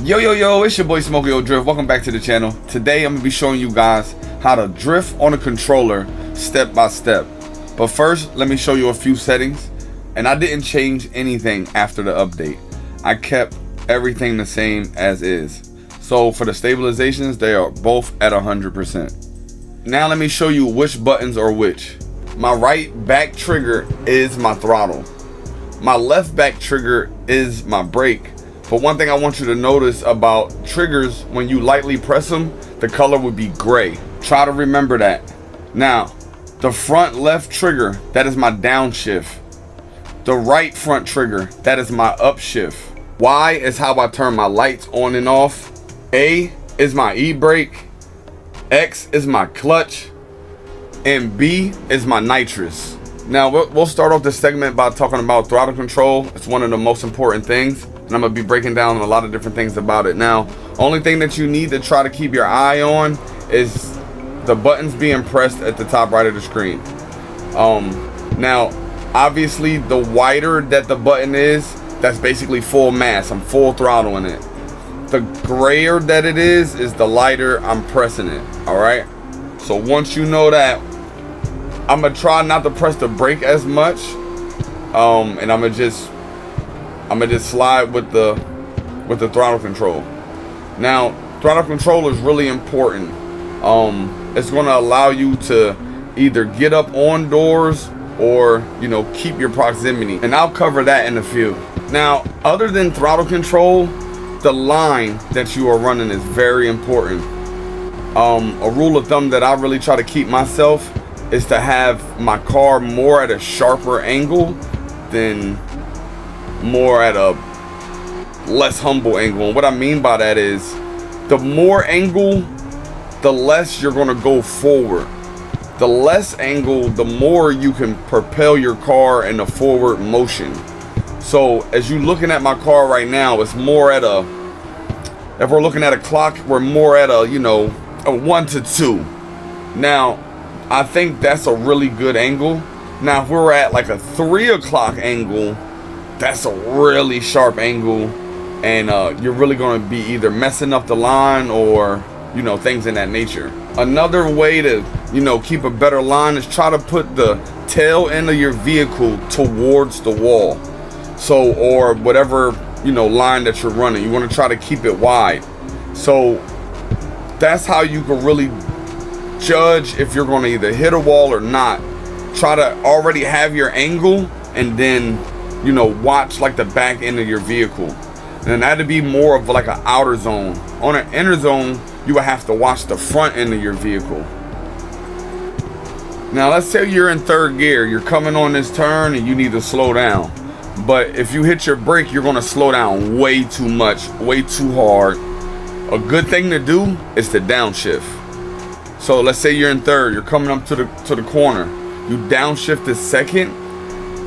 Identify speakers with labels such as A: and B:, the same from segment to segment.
A: Yo, it's your boy Smokey O Drift. Welcome back to the channel. Today I'm going to be showing you guys how to drift on a controller step by step. But first, let me show you a few settings. And I didn't change anything after the update. I kept everything the same as is. So for the stabilizations, they are both at 100%. Now let me show you which buttons are which. My right back trigger is my throttle. My left back trigger is my brake. But one thing I want you to notice about triggers, when you lightly press them, the color would be gray. Try to remember that. Now, the front left trigger, that is my downshift. The right front trigger, that is my upshift. Y is how I turn my lights on and off. A is my e-brake. X is my clutch. And B is my nitrous. Now, we'll start off this segment by talking about throttle control. It's one of the most important things. And I'm going to be breaking down a lot of different things about it. Now, only thing that you need to try to keep your eye on is the buttons being pressed at the top right of the screen. Now, obviously, the wider that the button is, that's basically full mass. I'm full throttling it. The grayer that it is the lighter I'm pressing it. All right. So once you know that, I'm going to try not to press the brake as much. And I'm going to just slide with the throttle control. Now, throttle control is really important. It's going to allow you to either get up on doors or, keep your proximity. And I'll cover that in a few. Now, other than throttle control, the line that you are running is very important. A rule of thumb that I really try to keep myself is to have my car more at a sharper angle than more at a less humble angle. And what I mean by that is, the more angle, the less you're going to go forward. The less angle, the more you can propel your car in a forward motion. So as you're looking at my car right now, it's more at a, if we're looking at a clock, we're more at a, a 1 to 2. Now, I think that's a really good angle. Now, if we're at like a 3 o'clock angle, that's a really sharp angle, and you're really going to be either messing up the line or things in that nature. Another way to keep a better line is try to put the tail end of your vehicle towards the wall, or whatever line that you're running. You want to try to keep it wide. So that's how you can really judge if you're going to either hit a wall or not. Try to already have your angle, and then watch like the back end of your vehicle. And that'd be more of like an outer zone. On an inner zone, you would have to watch the front end of your vehicle. Now, let's say you're in third gear. You're coming on this turn and you need to slow down. But if you hit your brake, you're going to slow down way too much, way too hard. A good thing to do is to downshift. So let's say you're in third. You're coming up to the corner. You downshift to second.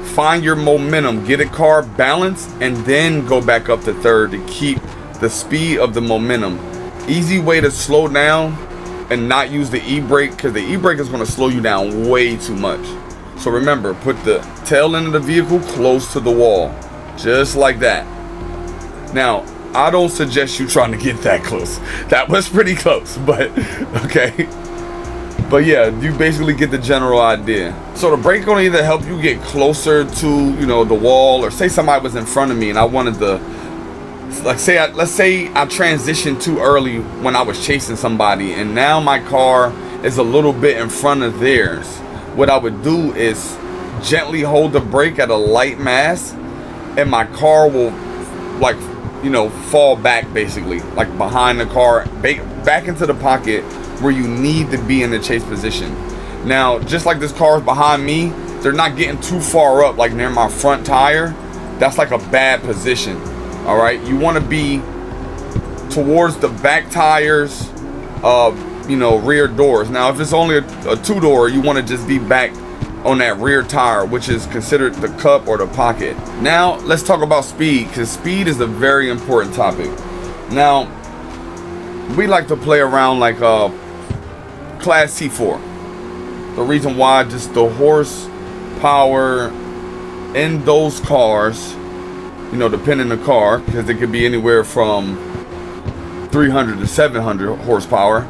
A: Find your momentum, get a car balanced, and then go back up to third to keep the speed of the momentum. Easy way to slow down and not use the e-brake, because the e-brake is going to slow you down way too much. So remember, put the tail end of the vehicle close to the wall, just like that. Now, I don't suggest you trying to get that close. That was pretty close, but okay. But yeah, you basically get the general idea. So the brake gonna either help you get closer to, the wall, or say somebody was in front of me and I wanted to, let's say I transitioned too early when I was chasing somebody, and now my car is a little bit in front of theirs. What I would do is gently hold the brake at a light mass, and my car will fall back, basically, like behind the car, back into the pocket where you need to be in the chase position. Now, just like this car is behind me, they're not getting too far up, like near my front tire. That's like a bad position. All right, you want to be towards the back tires, rear doors. Now, if it's only a two-door, you want to just be back on that rear tire, which is considered the cup or the pocket. Now, let's talk about speed, because speed is a very important topic. Now, we like to play around like Class C4. The reason why, just the horsepower in those cars, depending on the car, because it could be anywhere from 300 to 700 horsepower.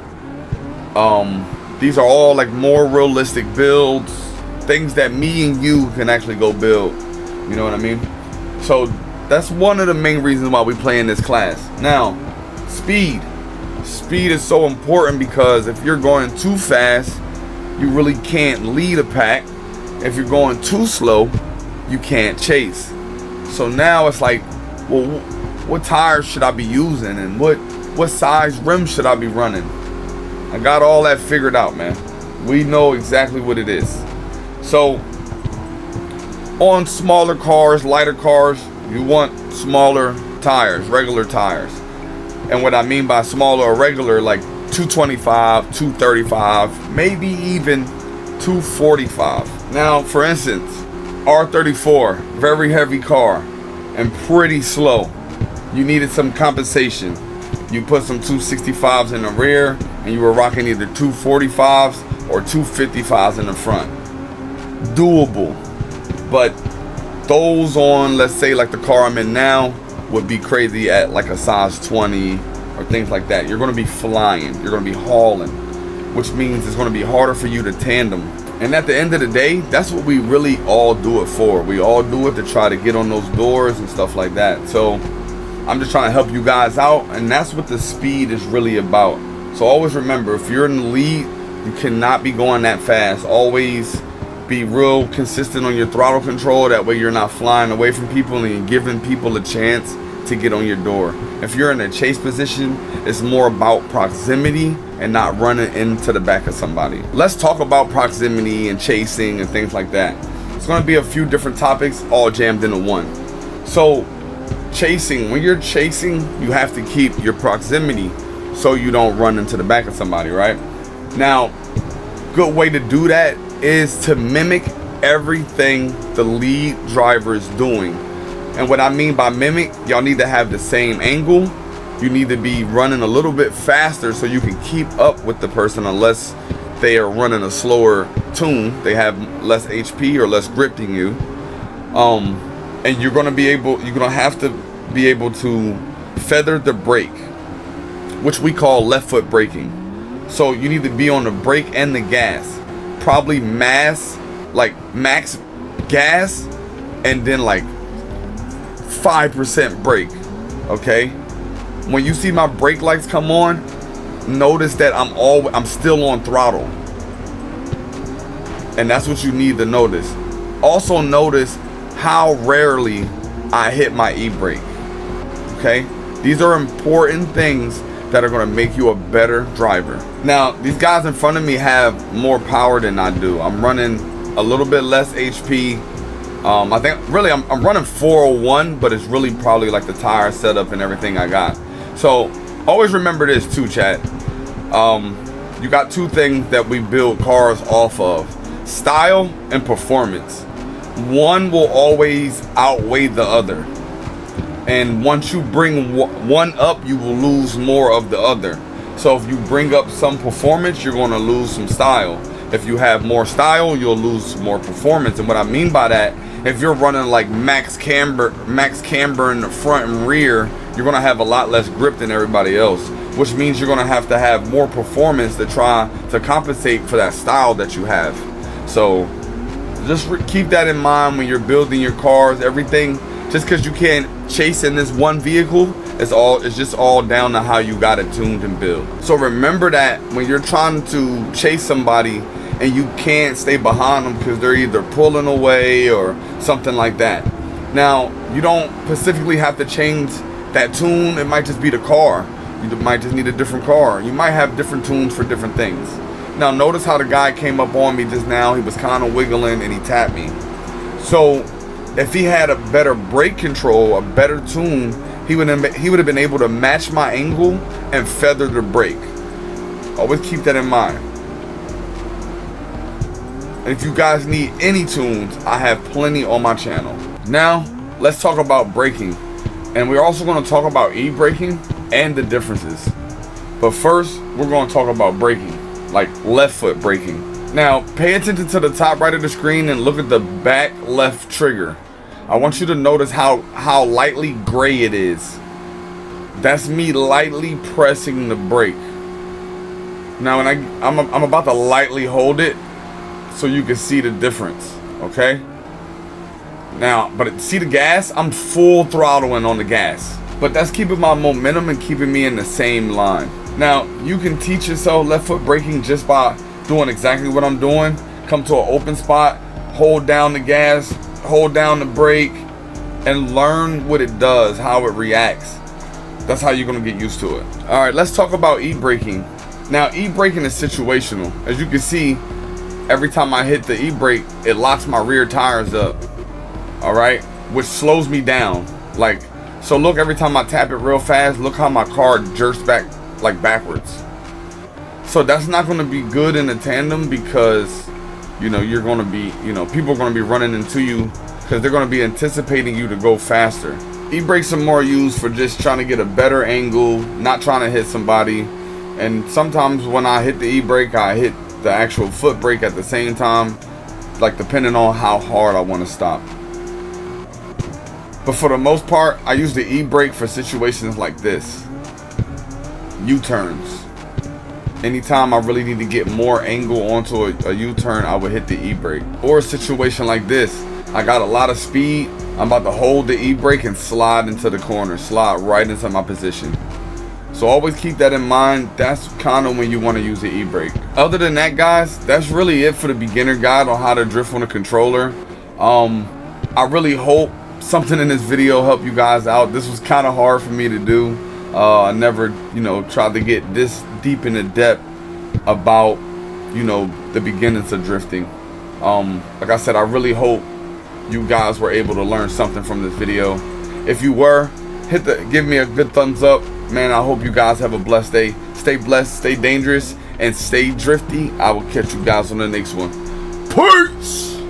A: These are all like more realistic builds, things that me and you can actually go build. You know what I mean? So that's one of the main reasons why we play in this class. Now, speed. Speed is so important because if you're going too fast, you really can't lead a pack. If you're going too slow, you can't chase. So now it's like, well, what tires should I be using, and what size rims should I be running? I got all that figured out, man. We know exactly what it is. So on smaller cars, lighter cars, you want smaller tires, regular tires. And what I mean by smaller or regular, like 225, 235, maybe even 245. Now, for instance, R34, very heavy car and pretty slow. You needed some compensation. You put some 265s in the rear and you were rocking either 245s or 255s in the front. Doable. But those on, let's say like the car I'm in now, would be crazy at like a size 20 or things like that. You're going to be flying. You're going to be hauling, which means it's going to be harder for you to tandem. And at the end of the day, that's what we really all do it for. We all do it to try to get on those doors and stuff like that. So I'm just trying to help you guys out, and that's what the speed is really about. So always remember, if you're in the lead, you cannot be going that fast. Always be real consistent on your throttle control. That way you're not flying away from people and you're giving people a chance to get on your door. If you're in a chase position, it's more about proximity and not running into the back of somebody. Let's talk about proximity and chasing and things like that. It's going to be a few different topics all jammed into one. So chasing, when you're chasing, you have to keep your proximity so you don't run into the back of somebody, right? Now, good way to do that is to mimic everything the lead driver is doing. And what I mean by mimic, y'all need to have the same angle. You need to be running a little bit faster so you can keep up with the person, unless they are running a slower tune. They have less HP or less grip than you. And you're gonna have to be able to feather the brake, which we call left foot braking. So you need to be on the brake and the gas. Probably max gas and then like 5% brake. Okay, when you see my brake lights come on, notice that I'm still on throttle, and that's what you need to notice. Also notice how rarely I hit my e-brake. Okay, these are important things that are going to make you a better driver. Now, these guys in front of me have more power than I do. I'm running a little bit less HP. I think really I'm running 401, but it's really probably like the tire setup and everything I got. So always remember this too, chat. You got two things that we build cars off of: style and performance. One will always outweigh the other, and once you bring one up, you will lose more of the other. So if you bring up some performance, you're going to lose some style. If you have more style, you'll lose more performance. And what I mean by that, if you're running like max camber in the front and rear, you're going to have a lot less grip than everybody else, which means you're going to have more performance to try to compensate for that style that you have. So just keep that in mind when you're building your cars. Everything, just because you can't chase in this one vehicle, it's just all down to how you got it tuned and built. So remember that when you're trying to chase somebody and you can't stay behind them because they're either pulling away or something like that. Now, you don't specifically have to change that tune. It might just be the car. You might just need a different car. You might have different tunes for different things. Now, notice how the guy came up on me just now. He was kind of wiggling and he tapped me. So if he had a better brake control, a better tune, he would have been able to match my angle and feather the brake. Always keep that in mind. And if you guys need any tunes, I have plenty on my channel. Now, let's talk about braking. And we're also going to talk about e-braking and the differences. But first, we're going to talk about braking, like left foot braking. Now, pay attention to the top right of the screen and look at the back left trigger. I want you to notice how lightly gray it is. That's me lightly pressing the brake. Now when I'm about to lightly hold it so you can see the difference, okay? Now, but see the gas? I'm full throttling on the gas. But that's keeping my momentum and keeping me in the same line. Now, you can teach yourself left foot braking just by doing exactly what I'm doing. Come to an open spot, hold down the gas, hold down the brake, and learn what it does, how it reacts. That's how you're gonna get used to it. All right, let's talk about e-braking. Now, e-braking is situational. As you can see, every time I hit the e-brake, it locks my rear tires up, all right? Which slows me down. Like, so look, every time I tap it real fast, look how my car jerks back, like backwards. So that's not gonna be good in a tandem because, you know, you're gonna be, you know, people are gonna be running into you because they're gonna be anticipating you to go faster. E-brakes are more used for just trying to get a better angle, not trying to hit somebody. And sometimes when I hit the e-brake, I hit the actual foot brake at the same time, like depending on how hard I want to stop. But for the most part, I use the e-brake for situations like this. U-turns. Anytime I really need to get more angle onto a U-turn, I would hit the e-brake. Or a situation like this. I got a lot of speed. I'm about to hold the e-brake and slide into the corner. Slide right into my position. So always keep that in mind. That's kind of when you want to use the e-brake. Other than that, guys, that's really it for the beginner guide on how to drift on a controller. I really hope something in this video helped you guys out. This was kind of hard for me to do. I never, you know, tried to get this deep into depth about, you know, the beginnings of drifting. Like I said, I really hope you guys were able to learn something from this video. If you were, give me a good thumbs up. Man, I hope you guys have a blessed day. Stay blessed, stay dangerous, and stay drifty. I will catch you guys on the next one. Peace!